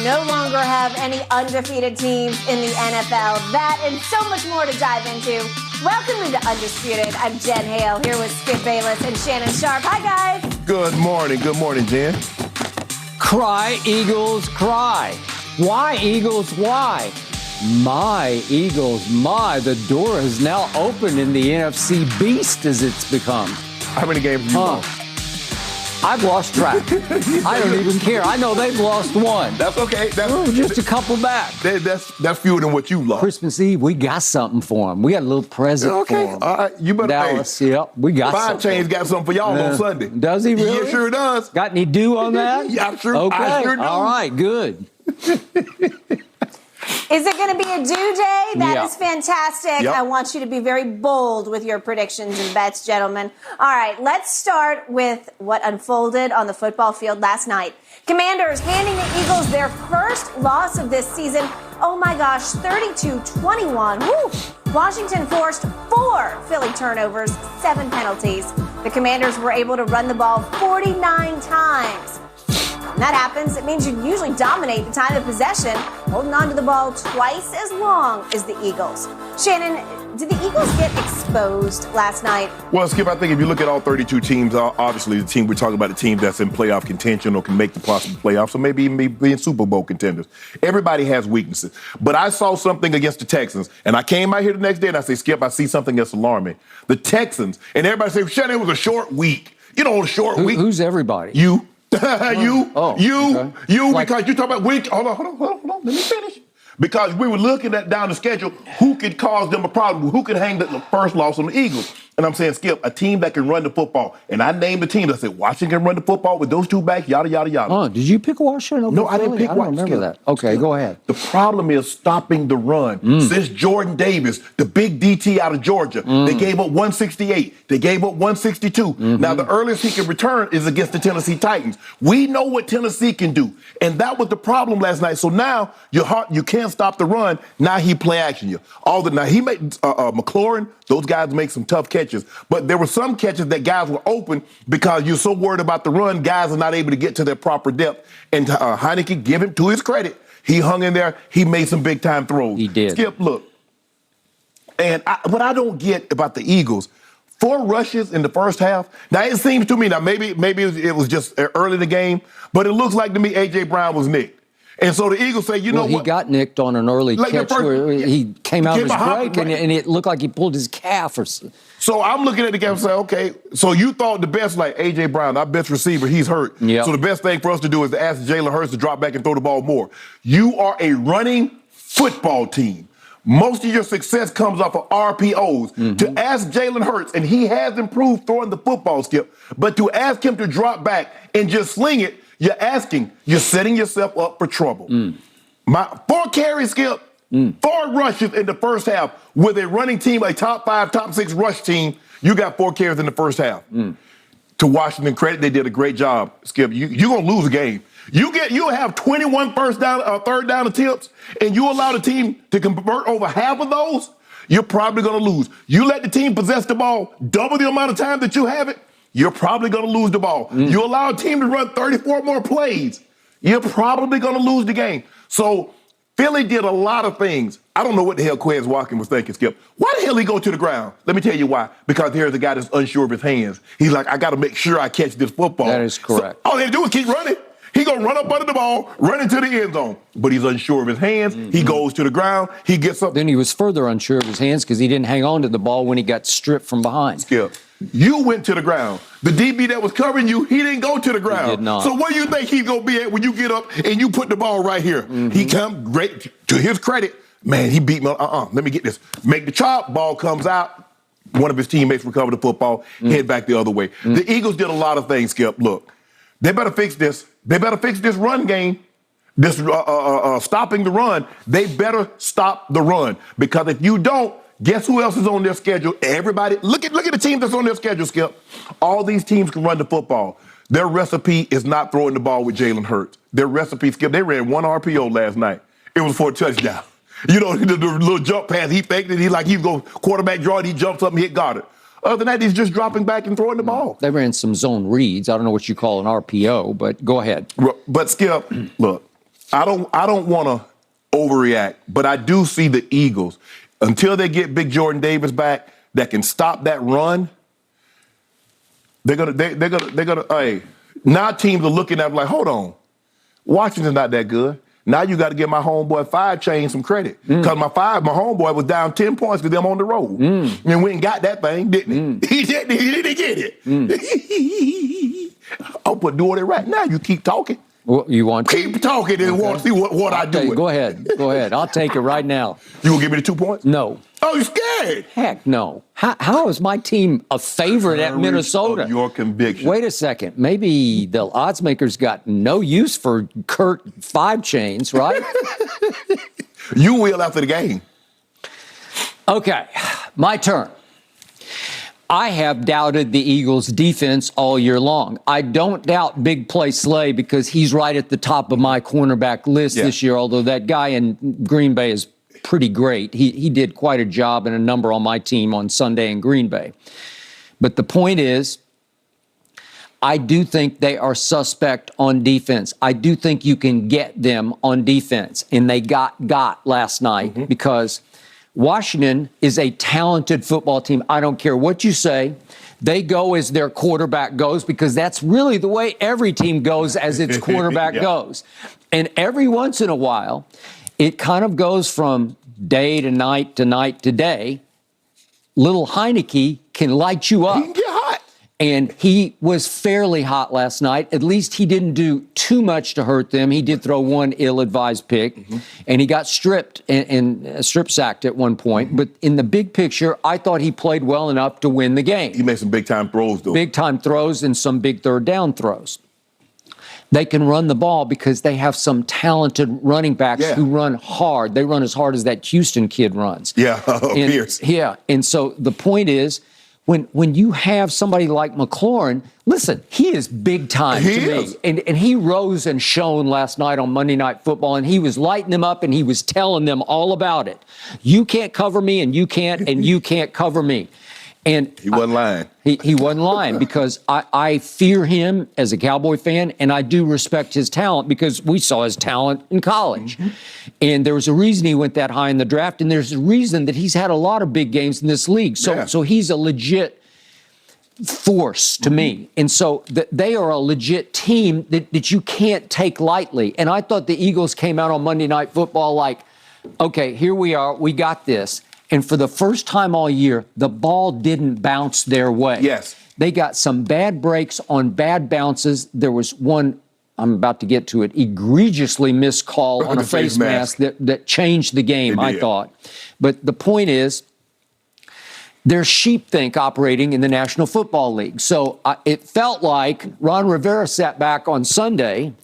no longer have any undefeated teams in the NFL. That and so much more to dive into. Welcome to Undisputed. I'm Jen Hale here with Skip Bayless and Shannon Sharp. Hi, guys. Good morning, Jen. Cry, Eagles, cry. Why, Eagles, why? My Eagles, my. The door is now open in the NFC beast as it's become. How many games have you lost? I've lost track. I don't even care. I know they've lost one. That's okay. We're just a couple back. That's fewer than what you lost. Christmas Eve, we got something for them. We got a little present for them. All right. You better Dallas, yep. We got Five something. Chains got something for y'all on Sunday. Does he really? Yeah, sure does. Got any dew on that? Yeah, I'm sure. Okay. I sure do. All right, good. Is it going to be a due day? That is Yeah. fantastic. Yep. I want you to be very bold with your predictions and bets, gentlemen. All right, let's start with what unfolded on the football field last night. Commanders handing the Eagles their first loss of this season. Oh my gosh, 32-21. Woo! Washington forced 4 Philly turnovers, 7 penalties. The Commanders were able to run the ball 49 times. When that happens, it means you usually dominate the time of possession, holding on to the ball twice as long as the Eagles. Shannon, did the Eagles get exposed last night? Well, Skip, I think if you look at all 32 teams, obviously the team we're talking about, a team that's in playoff contention or can make the possible playoffs, or maybe even be in Super Bowl contenders. Everybody has weaknesses. But I saw something against the Texans, and I came out here the next day and I say, Skip, I see something that's alarming. The Texans, and everybody say, Shannon, it was a short week. You know, a short week. Who's everybody? You. Okay. Because you talk about hold on, let me finish. Because we were looking at down the schedule, who could cause them a problem, who could hang the first loss on the Eagles. And I'm saying, Skip, a team that can run the football. And I named the team. I said, Washington can run the football with those two backs, yada, yada, yada. Oh, did you pick Washington over No, I didn't Philly? pick I don't Washington. remember that. Okay, go ahead. The problem is stopping the run. Since Jordan Davis, the big DT out of Georgia, they gave up 168. They gave up 162. Now, the earliest he can return is against the Tennessee Titans. We know what Tennessee can do. And that was the problem last night. So now you can't stop the run. Now he play action you. Now he made McLaurin, those guys make some tough catches. But there were some catches that guys were open because you're so worried about the run, guys are not able to get to their proper depth. And Heineke, give him to his credit, he hung in there. He made some big-time throws. He did. Skip, look. And what I don't get about the Eagles, 4 rushes in the first half. Now, it seems to me, maybe it was just early in the game, but it looks like to me A.J. Brown was nicked. And so the Eagles say, you know what? He got nicked on an early catch where he came out of his break, and it looked like he pulled his calf or something. So I'm looking at the game and saying, okay, so you thought the best, like A.J. Brown, our best receiver, he's hurt. Yep. So the best thing for us to do is to ask Jalen Hurts to drop back and throw the ball more. You are a running football team. Most of your success comes off of RPOs. To ask Jalen Hurts, and he has improved throwing the football, Skip, but to ask him to drop back and just sling it, you're setting yourself up for trouble. 4 carries, Skip, 4 rushes in the first half. With a running team, a top 5, top 6 rush team, you got 4 carries in the first half. To Washington credit, they did a great job, Skip. You're going to lose a game. You have 21 third down attempts, and you allow the team to convert over half of those, you're probably going to lose. You let the team possess the ball double the amount of time that you have it, you're probably going to lose the ball. You allow a team to run 34 more plays, you're probably going to lose the game. So Philly did a lot of things. I don't know what the hell Quez Watkins was thinking, Skip. Why the hell he go to the ground? Let me tell you why. Because here's a guy that's unsure of his hands. He's like, I got to make sure I catch this football. That is correct. So all they do is keep running. He going to run up under the ball, run into the end zone. But he's unsure of his hands. He goes to the ground. He gets up. Then he was further unsure of his hands because he didn't hang on to the ball when he got stripped from behind. Skip, you went to the ground. The DB that was covering you, he didn't go to the ground. He did not. So where do you think he's going to be at when you get up and you put the ball right here? He come great. To his credit, man, he beat me. Let me get this. Make the chop. Ball comes out. One of his teammates recovered the football, head back the other way. The Eagles did a lot of things, Skip. Look, they better fix this. They better fix this run game. This stopping the run. They better stop the run. Because if you don't, guess who else is on their schedule? Everybody. Look at the teams that's on their schedule, Skip. All these teams can run the football. Their recipe is not throwing the ball with Jalen Hurts. Their recipe, Skip, they ran 1 RPO last night. It was for a touchdown. You know, the little jump pass, he faked it. He go quarterback draw it, he jumps up and hit Goddard. Other than that, he's just dropping back and throwing the ball. They ran some zone reads. I don't know what you call an RPO, but go ahead. But Skip, look, I don't want to overreact, but I do see the Eagles until they get Big Jordan Davis back that can stop that run. They're gonna. Hey, now teams are looking at them like, hold on, Washington's not that good. Now you got to give my homeboy 5 Chain some credit because my homeboy was down 10 points because them on the road and went and got that thing, didn't he? He didn't get it. I'll doing it right now. You keep talking. Well, you want to? Keep talking and want to see what I do. Go ahead. I'll take it right now. You gonna give me the 2 points? No. Oh, you scared? Heck no. How is my team a favorite at Minnesota? Of your conviction. Wait a second. Maybe the odds makers got no use for Kurt 5 Chains, right? You will after the game. Okay, my turn. I have doubted the Eagles' defense all year long. I don't doubt Big Play Slay because he's right at the top of my cornerback list this year, although that guy in Green Bay is pretty great. He did quite a job and a number on my team on Sunday in Green Bay. But the point is, I do think they are suspect on defense. I do think you can get them on defense. And they got last night because Washington is a talented football team. I don't care what you say. They go as their quarterback goes because that's really the way every team goes as its quarterback goes. And every once in a while, it kind of goes from day to night to day. Little Heineke can light you up. He can get hot. And he was fairly hot last night. At least he didn't do too much to hurt them. He did throw one ill-advised pick, and he got stripped and strip-sacked at one point. But in the big picture, I thought he played well enough to win the game. He made some big-time throws, though. Big-time throws and some big third-down throws. They can run the ball because they have some talented running backs who run hard. They run as hard as that Houston kid runs. Yeah, Pierce. Yeah, and so the point is, when you have somebody like McLaurin, listen, he is big time to me. And he rose and shone last night on Monday Night Football, and he was lighting them up, and he was telling them all about it. You can't cover me, and you can't cover me. And he wasn't lying. He wasn't lying because I fear him as a Cowboy fan, and I do respect his talent because we saw his talent in college. And there was a reason he went that high in the draft, and there's a reason that he's had a lot of big games in this league. So he's a legit force to me. And so they are a legit team that you can't take lightly. And I thought the Eagles came out on Monday Night Football like, okay, here we are, we got this. And for the first time all year, the ball didn't bounce their way. Yes. They got some bad breaks on bad bounces. There was one, I'm about to get to it, egregiously missed call on a face mask that changed the game, I thought. But the point is, there's sheepthink operating in the National Football League. So it felt like Ron Rivera sat back on Sunday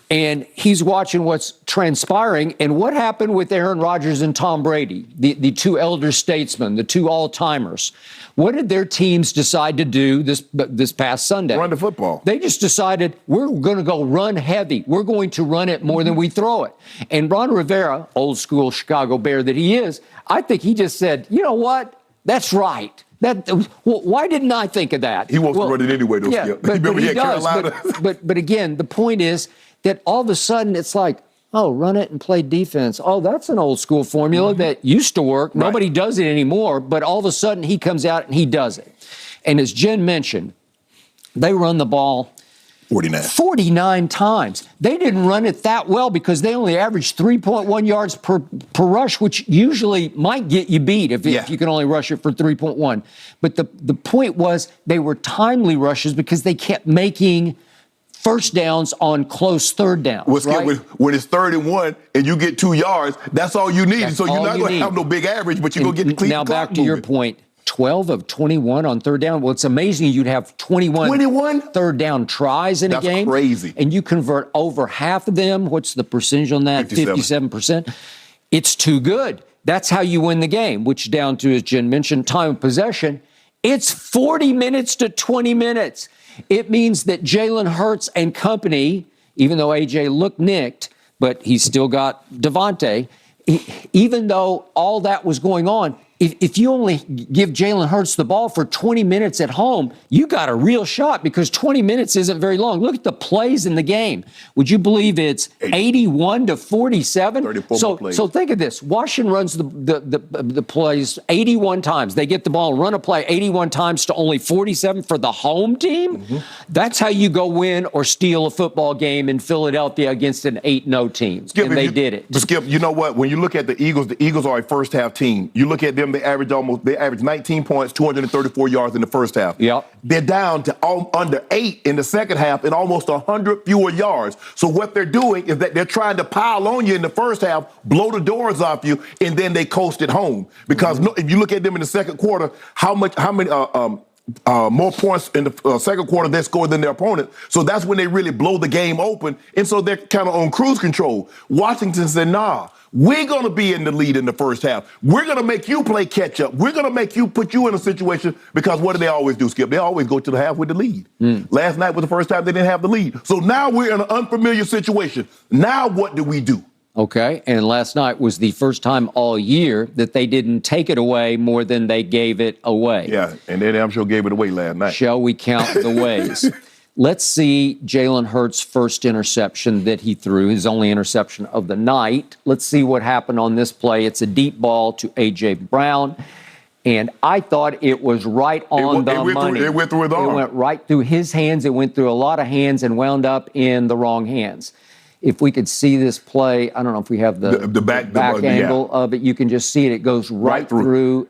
and he's watching what's transpiring. And what happened with Aaron Rodgers and Tom Brady, the two elder statesmen, the two all-timers? What did their teams decide to do this past Sunday? Run the football. They just decided, we're going to go run heavy. We're going to run it more than we throw it. And Ron Rivera, old school Chicago Bear that he is, I think he just said, you know what? That's right. Why didn't I think of that? He wants to run it anyway, though, Skip. But he does. But again, the point is, that all of a sudden it's like, oh, run it and play defense. Oh, that's an old school formula that used to work. Right. Nobody does it anymore. But all of a sudden he comes out and he does it. And as Jen mentioned, they run the ball 49 times. They didn't run it that well because they only averaged 3.1 yards per rush, which usually might get you beat if you can only rush it for 3.1. But the point was they were timely rushes because they kept making first downs on close third downs. Right? When it's 3rd and 1 and you get 2 yards, that's all you need. So you're not going to have no big average, but you're going to get the clean. Now back to your point, 12 of 21 on third down. Well, it's amazing you'd have 21 third down tries in a game. That's crazy. And you convert over half of them. What's the percentage on that? 57%. It's too good. That's how you win the game, which down to, as Jen mentioned, time of possession. It's 40 minutes to 20 minutes. It means that Jalen Hurts and company, even though A.J. looked nicked, but he's still got Devontae, even though all that was going on, if you only give Jalen Hurts the ball for 20 minutes at home, you got a real shot because 20 minutes isn't very long. Look at the plays in the game. Would you believe it's 81 to 47? 34 plays. So think of this. Washington runs the plays 81 times. They get the ball and run a play 81 times to only 47 for the home team. That's how you go win or steal a football game in Philadelphia against an 8-0 team. Skip, and they did it. Skip, you know what? When you look at the Eagles are a first half team. You look at them, they average 19 points, 234 yards in the first half. Yep. They're down to under 8 in the second half and almost 100 fewer yards. So what they're doing is that they're trying to pile on you in the first half, blow the doors off you, and then they coast it home. Because if you look at them in the second quarter, how many more points in the second quarter they scored than their opponent. So that's when they really blow the game open. And so they're kind of on cruise control. Washington said, nah, we're going to be in the lead in the first half. We're going to make you play catch up. We're going to make you put you in a situation because what do they always do, Skip? They always go to the half with the lead. Last night was the first time they didn't have the lead. So now we're in an unfamiliar situation. Now what do we do? Okay, and last night was the first time all year that they didn't take it away more than they gave it away. Yeah, and they damn sure gave it away last night. Shall we count the ways? Let's see Jalen Hurts' first interception that he threw, his only interception of the night. Let's see what happened on this play. It's a deep ball to A.J. Brown, and I thought it was right on the money. It went through his arm. It went right through his hands. It went through a lot of hands and wound up in the wrong hands. If we could see this play, I don't know if we have the back angle of it. You can just see it. It goes right through